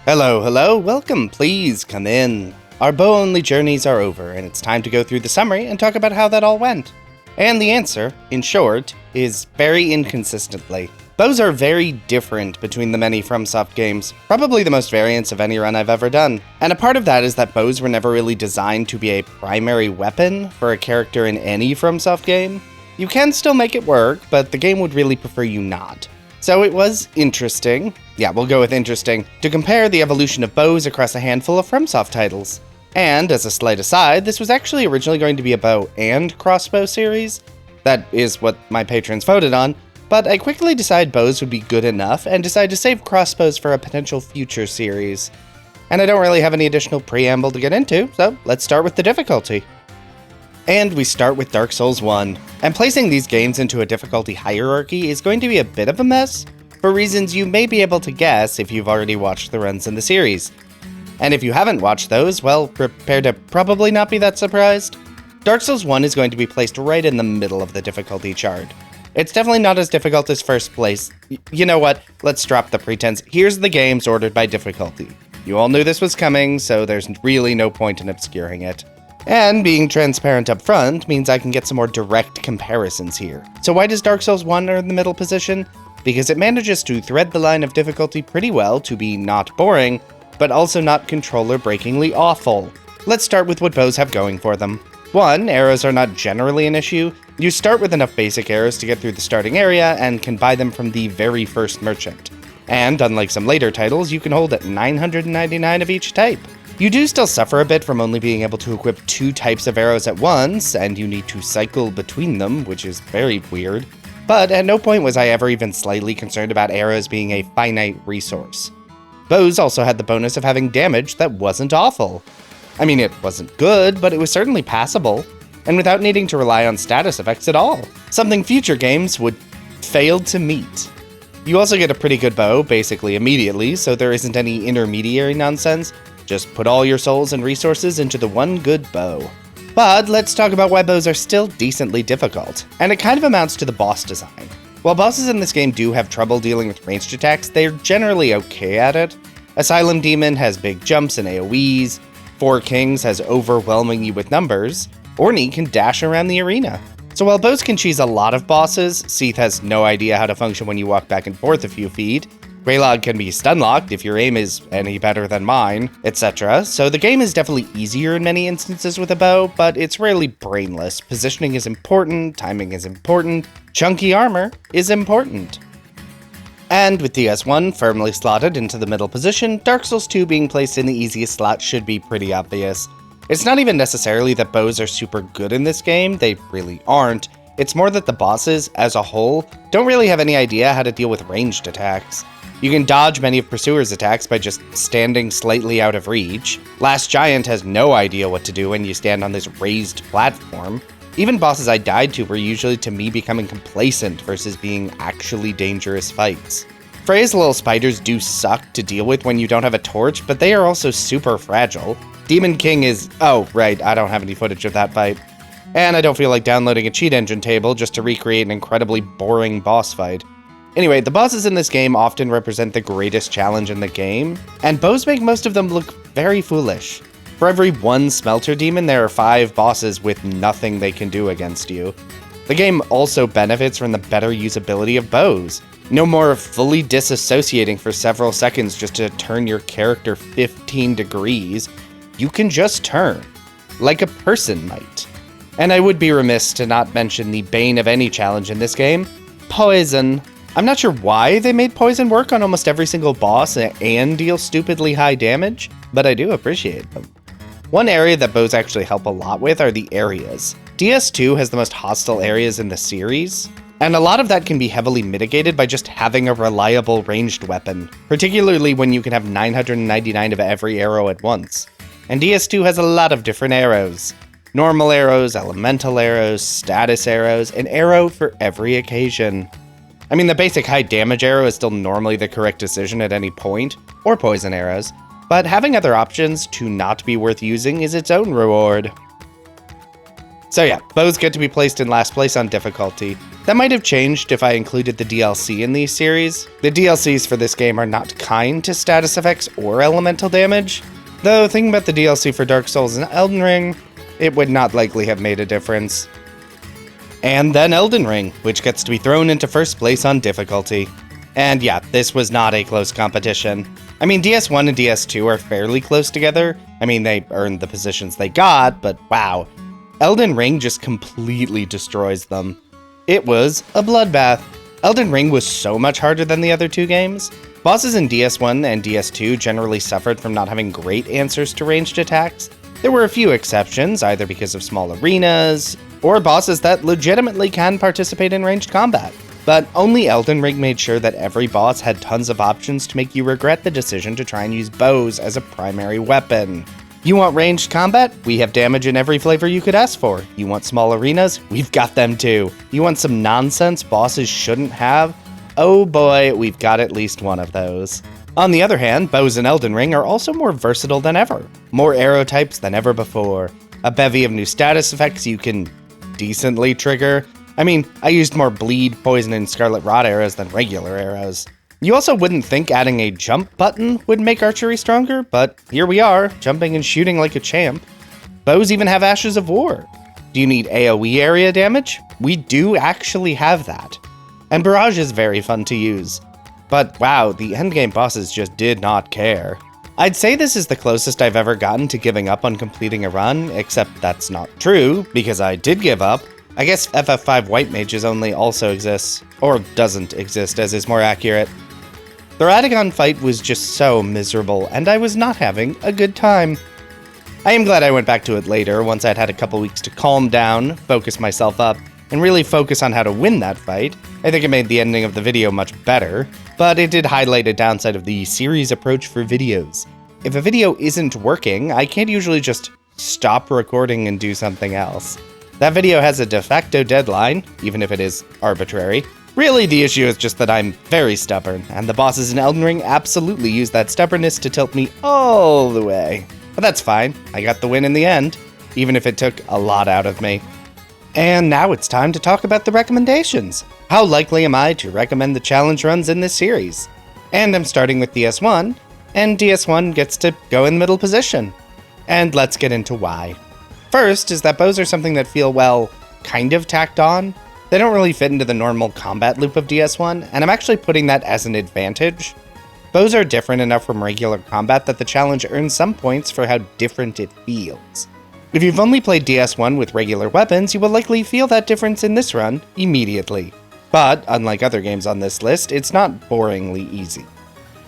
Hello, welcome, please come in. Our bow-only journeys are over, and it's time to go through the summary and talk about how that all went. And the answer, in short, is very inconsistently. Bows are very different between the many FromSoft games, probably the most variants of any run I've ever done. And a part of that is that bows were never really designed to be a primary weapon for a character in any FromSoft game. You can still make it work, but the game would really prefer you not. So it was interesting, we'll go with interesting, to compare the evolution of bows across a handful of FromSoft titles. And, as a slight aside, this was actually originally going to be a bow and crossbow series. That is what my patrons voted on, but I quickly decided bows would be good enough and decided to save crossbows for a potential future series. And I don't really have any additional preamble to get into, so let's start with the difficulty. And we start with Dark Souls 1, and placing these games into a difficulty hierarchy is going to be a bit of a mess, for reasons you may be able to guess if you've already watched the runs in the series. And if you haven't watched those, well, prepare to probably not be that surprised. Dark Souls 1 is going to be placed right in the middle of the difficulty chart. It's definitely not as difficult as first place. You know what, let's drop the pretense. Here's the games ordered by difficulty. You all knew this was coming, so there's really no point in obscuring it. And being transparent up front means I can get some more direct comparisons here. So why does Dark Souls 1 earn the middle position? Because it manages to thread the line of difficulty pretty well to be not boring, but also not controller-breakingly awful. Let's start with what bows have going for them. 1, arrows are not generally an issue. You start with enough basic arrows to get through the starting area and can buy them from the very first merchant. And unlike some later titles, you can hold at 999 of each type. You do still suffer a bit from only being able to equip 2 types of arrows at once, and you need to cycle between them, which is very weird. But at no point was I ever even slightly concerned about arrows being a finite resource. Bows also had the bonus of having damage that wasn't awful. I mean, it wasn't good, but it was certainly passable, and without needing to rely on status effects at all. Something future games would fail to meet. You also get a pretty good bow, basically immediately, so there isn't any intermediary nonsense. Just put all your souls and resources into the one good bow. But let's talk about why bows are still decently difficult, and it kind of amounts to the boss design. While bosses in this game do have trouble dealing with ranged attacks, they're generally okay at it. Asylum Demon has big jumps and AoEs, Four Kings has overwhelming you with numbers, Orni can dash around the arena. So while bows can cheese a lot of bosses, Seath has no idea how to function when you walk back and forth a few feet, Greylog can be stun-locked if your aim is any better than mine, etc. So the game is definitely easier in many instances with a bow, but it's rarely brainless. Positioning is important, timing is important, chunky armor is important. And with DS1 firmly slotted into the middle position, Dark Souls 2 being placed in the easiest slot should be pretty obvious. It's not even necessarily that bows are super good in this game, they really aren't. It's more that the bosses, as a whole, don't really have any idea how to deal with ranged attacks. You can dodge many of Pursuer's attacks by just standing slightly out of reach. Last Giant has no idea what to do when you stand on this raised platform. Even bosses I died to were usually to me becoming complacent versus being actually dangerous fights. Freya's little spiders do suck to deal with when you don't have a torch, but they are also super fragile. Demon King is... oh, right, I don't have any footage of that fight. And I don't feel like downloading a cheat engine table just to recreate an incredibly boring boss fight. Anyway, the bosses in this game often represent the greatest challenge in the game, and bows make most of them look very foolish. For every 1 smelter demon, there are 5 bosses with nothing they can do against you. The game also benefits from the better usability of bows. No more fully disassociating for several seconds just to turn your character 15 degrees. You can just turn, like a person might. And I would be remiss to not mention the bane of any challenge in this game, poison. I'm not sure why they made poison work on almost every single boss and deal stupidly high damage, but I do appreciate them. One area that bows actually help a lot with are the areas. DS2 has the most hostile areas in the series, and a lot of that can be heavily mitigated by just having a reliable ranged weapon, particularly when you can have 999 of every arrow at once. And DS2 has a lot of different arrows. Normal arrows, elemental arrows, status arrows, an arrow for every occasion. I mean, the basic high damage arrow is still normally the correct decision at any point, or poison arrows, but having other options to not be worth using is its own reward. So yeah, bows get to be placed in last place on difficulty. That might have changed if I included the DLC in these series. The DLCs for this game are not kind to status effects or elemental damage, though thinking about the DLC for Dark Souls and Elden Ring, it would not likely have made a difference. And then Elden Ring, which gets to be thrown into first place on difficulty. And yeah, this was not a close competition. I mean, DS1 and DS2 are fairly close together. I mean, they earned the positions they got, but wow. Elden Ring just completely destroys them. It was a bloodbath. Elden Ring was so much harder than the other two games. Bosses in DS1 and DS2 generally suffered from not having great answers to ranged attacks. There were a few exceptions, either because of small arenas, or bosses that legitimately can participate in ranged combat. But only Elden Ring made sure that every boss had tons of options to make you regret the decision to try and use bows as a primary weapon. You want ranged combat? We have damage in every flavor you could ask for. You want small arenas? We've got them too. You want some nonsense bosses shouldn't have? Oh boy, we've got at least one of those. On the other hand, bows in Elden Ring are also more versatile than ever. More arrow types than ever before. A bevy of new status effects you can decently trigger. I mean, I used more bleed, poison, and scarlet rot arrows than regular arrows. You also wouldn't think adding a jump button would make archery stronger, but here we are, jumping and shooting like a champ. Bows even have Ashes of War. Do you need AoE area damage? We do actually have that. And Barrage is very fun to use. But wow, the endgame bosses just did not care. I'd say this is the closest I've ever gotten to giving up on completing a run, except that's not true, because I did give up. I guess FF5 White Mages only also exists, or doesn't exist as is more accurate. The Radagon fight was just so miserable, and I was not having a good time. I am glad I went back to it later, once I'd had a couple weeks to calm down, focus myself up, and really focus on how to win that fight. I think it made the ending of the video much better, but it did highlight a downside of the series approach for videos. If a video isn't working, I can't usually just stop recording and do something else. That video has a de facto deadline, even if it is arbitrary. Really, the issue is just that I'm very stubborn, and the bosses in Elden Ring absolutely use that stubbornness to tilt me all the way. But that's fine, I got the win in the end, even if it took a lot out of me. And now it's time to talk about the recommendations. How likely am I to recommend the challenge runs in this series? And I'm starting with DS1, and DS1 gets to go in the middle position. And let's get into why. First is that bows are something that feel, well, kind of tacked on. They don't really fit into the normal combat loop of DS1, and I'm actually putting that as an advantage. Bows are different enough from regular combat that the challenge earns some points for how different it feels. If you've only played DS1 with regular weapons, you will likely feel that difference in this run immediately. But, unlike other games on this list, it's not boringly easy.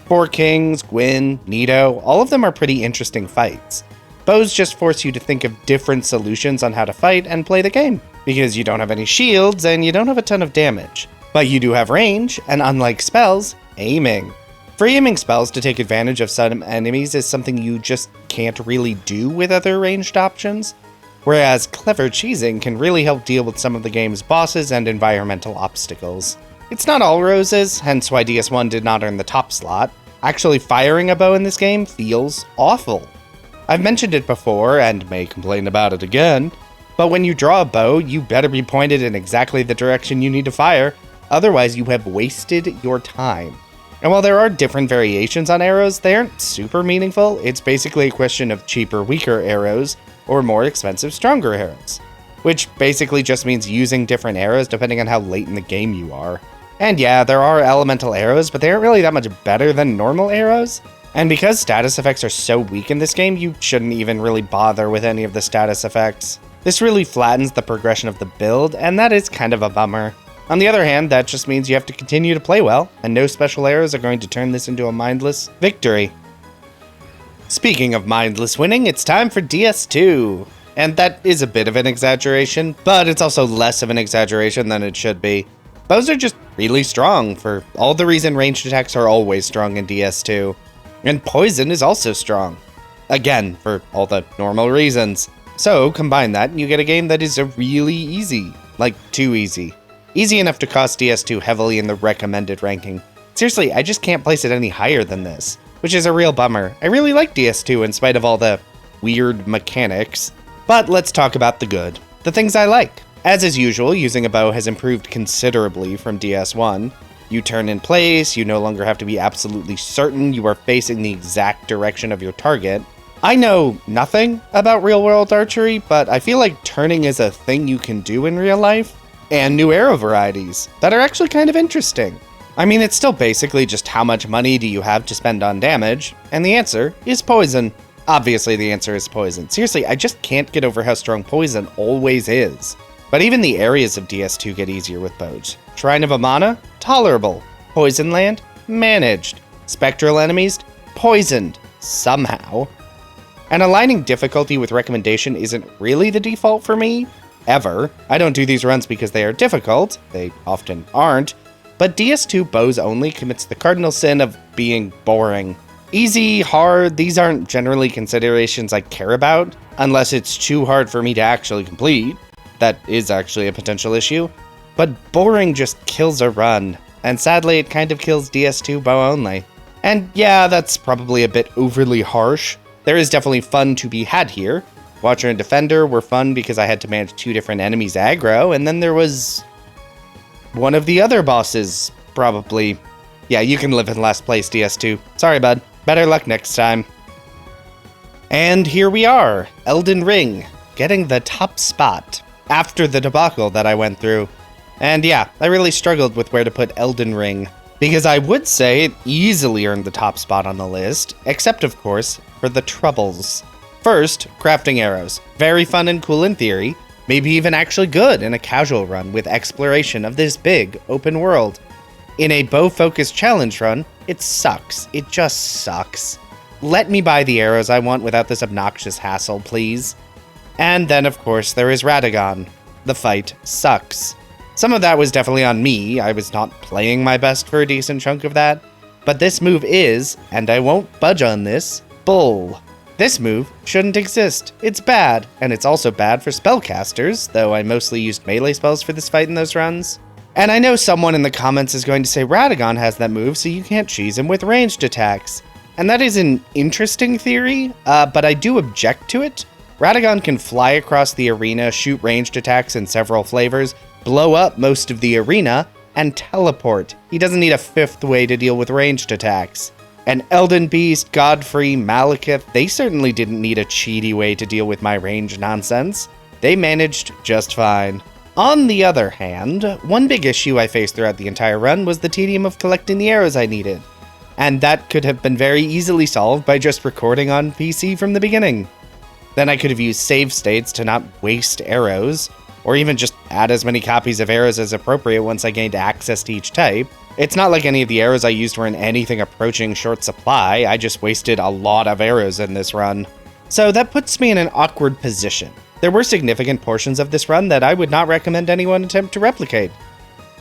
Four Kings, Gwyn, Nito, all of them are pretty interesting fights. Bows just force you to think of different solutions on how to fight and play the game, because you don't have any shields and you don't have a ton of damage. But you do have range, and unlike spells, aiming. For aiming spells to take advantage of some enemies is something you just can't really do with other ranged options, whereas clever cheesing can really help deal with some of the game's bosses and environmental obstacles. It's not all roses, hence why DS1 did not earn the top slot. Actually firing a bow in this game feels awful. I've mentioned it before, and may complain about it again, but when you draw a bow, you better be pointed in exactly the direction you need to fire, otherwise you have wasted your time. And while there are different variations on arrows, they aren't super meaningful. It's basically a question of cheaper, weaker arrows, or more expensive, stronger arrows. Which basically just means using different arrows depending on how late in the game you are. And yeah, there are elemental arrows, but they aren't really that much better than normal arrows. And because status effects are so weak in this game, you shouldn't even really bother with any of the status effects. This really flattens the progression of the build, and that is kind of a bummer. On the other hand, that just means you have to continue to play well, and no special arrows are going to turn this into a mindless victory. Speaking of mindless winning, it's time for DS2. And that is a bit of an exaggeration, but it's also less of an exaggeration than it should be. Bows are just really strong, for all the reason ranged attacks are always strong in DS2. And poison is also strong. Again, for all the normal reasons. So, combine that and you get a game that is really easy. Like, too easy. Easy enough to cost DS2 heavily in the recommended ranking. Seriously, I just can't place it any higher than this, which is a real bummer. I really like DS2 in spite of all the weird mechanics. But let's talk about the good. The things I like. As is usual, using a bow has improved considerably from DS1. You turn in place, you no longer have to be absolutely certain you are facing the exact direction of your target. I know nothing about real-world archery, but I feel like turning is a thing you can do in real life, and new arrow varieties that are actually kind of interesting. I mean, it's still basically just how much money do you have to spend on damage, and the answer is poison. Obviously, the answer is poison. Seriously, I just can't get over how strong poison always is. But even the areas of DS2 get easier with bows. Shrine of Amana? Tolerable. Poison Land? Managed. Spectral enemies? Poisoned. Somehow. And aligning difficulty with recommendation isn't really the default for me, ever. I don't do these runs because they are difficult. They often aren't. But DS2 bows only commits the cardinal sin of being boring. Easy, hard, these aren't generally considerations I care about, unless it's too hard for me to actually complete. That is actually a potential issue. But boring just kills a run, and sadly it kind of kills DS2 bow only. And yeah, that's probably a bit overly harsh. There is definitely fun to be had here. Watcher and Defender were fun because I had to manage 2 different enemies aggro, and then there was one of the other bosses, probably. Yeah, you can live in last place, DS2. Sorry, bud. Better luck next time. And here we are, Elden Ring, getting the top spot after the debacle that I went through. And yeah, I really struggled with where to put Elden Ring, because I would say it easily earned the top spot on the list, except of course, for the troubles. First, crafting arrows. Very fun and cool in theory, maybe even actually good in a casual run with exploration of this big, open world. In a bow-focused challenge run, it sucks. It just sucks. Let me buy the arrows I want without this obnoxious hassle, please. And then, of course, there is Radagon. The fight sucks. Some of that was definitely on me. I was not playing my best for a decent chunk of that. But this move is, and I won't budge on this, bull. This move shouldn't exist. It's bad, and it's also bad for spellcasters, though I mostly used melee spells for this fight in those runs. And I know someone in the comments is going to say Radagon has that move, so you can't cheese him with ranged attacks. And that is an interesting theory, but I do object to it. Radagon can fly across the arena, shoot ranged attacks in several flavors, blow up most of the arena, and teleport. He doesn't need a 5th way to deal with ranged attacks. And Elden Beast, Godfrey, Malekith, they certainly didn't need a cheaty way to deal with my range nonsense. They managed just fine. On the other hand, one big issue I faced throughout the entire run was the tedium of collecting the arrows I needed. And that could have been very easily solved by just recording on PC from the beginning. Then I could have used save states to not waste arrows, or even just add as many copies of arrows as appropriate once I gained access to each type. It's not like any of the arrows I used were in anything approaching short supply, I just wasted a lot of arrows in this run. So that puts me in an awkward position. There were significant portions of this run that I would not recommend anyone attempt to replicate.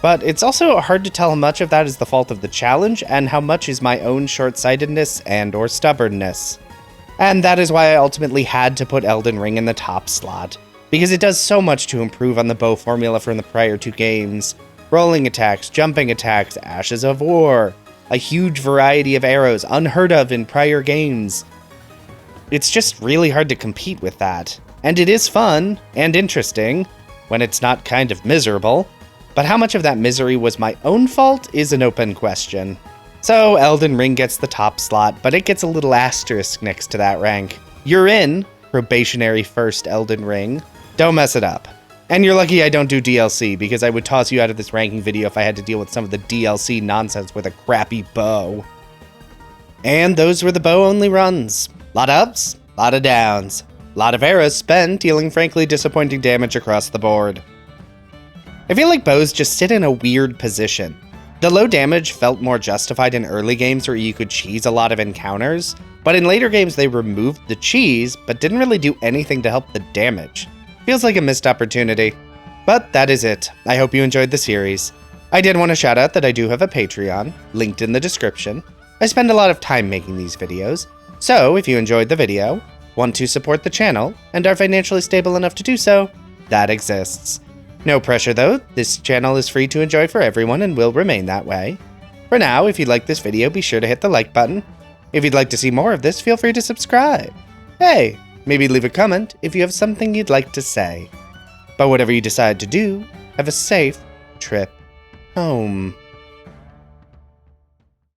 But it's also hard to tell how much of that is the fault of the challenge and how much is my own short-sightedness and/or stubbornness. And that is why I ultimately had to put Elden Ring in the top slot, because it does so much to improve on the bow formula from the prior 2 games. Rolling attacks, jumping attacks, Ashes of War, a huge variety of arrows unheard of in prior games. It's just really hard to compete with that. And it is fun and interesting, when it's not kind of miserable, but how much of that misery was my own fault is an open question. So Elden Ring gets the top slot, but it gets a little asterisk next to that rank. You're in, probationary first Elden Ring. Don't mess it up. And you're lucky I don't do DLC, because I would toss you out of this ranking video if I had to deal with some of the DLC nonsense with a crappy bow. And those were the bow-only runs. Lot of ups, lot of downs. Lot of arrows spent, dealing frankly disappointing damage across the board. I feel like bows just sit in a weird position. The low damage felt more justified in early games where you could cheese a lot of encounters, but in later games they removed the cheese, but didn't really do anything to help the damage. Feels like a missed opportunity. But that is it. I hope you enjoyed the series. I did want to shout out that I do have a Patreon, linked in the description. I spend a lot of time making these videos, so if you enjoyed the video, want to support the channel, and are financially stable enough to do so, that exists. No pressure though, this channel is free to enjoy for everyone and will remain that way. For now, if you like this video, be sure to hit the like button. If you'd like to see more of this, feel free to subscribe. Hey, maybe leave a comment if you have something you'd like to say. But whatever you decide to do, have a safe trip home.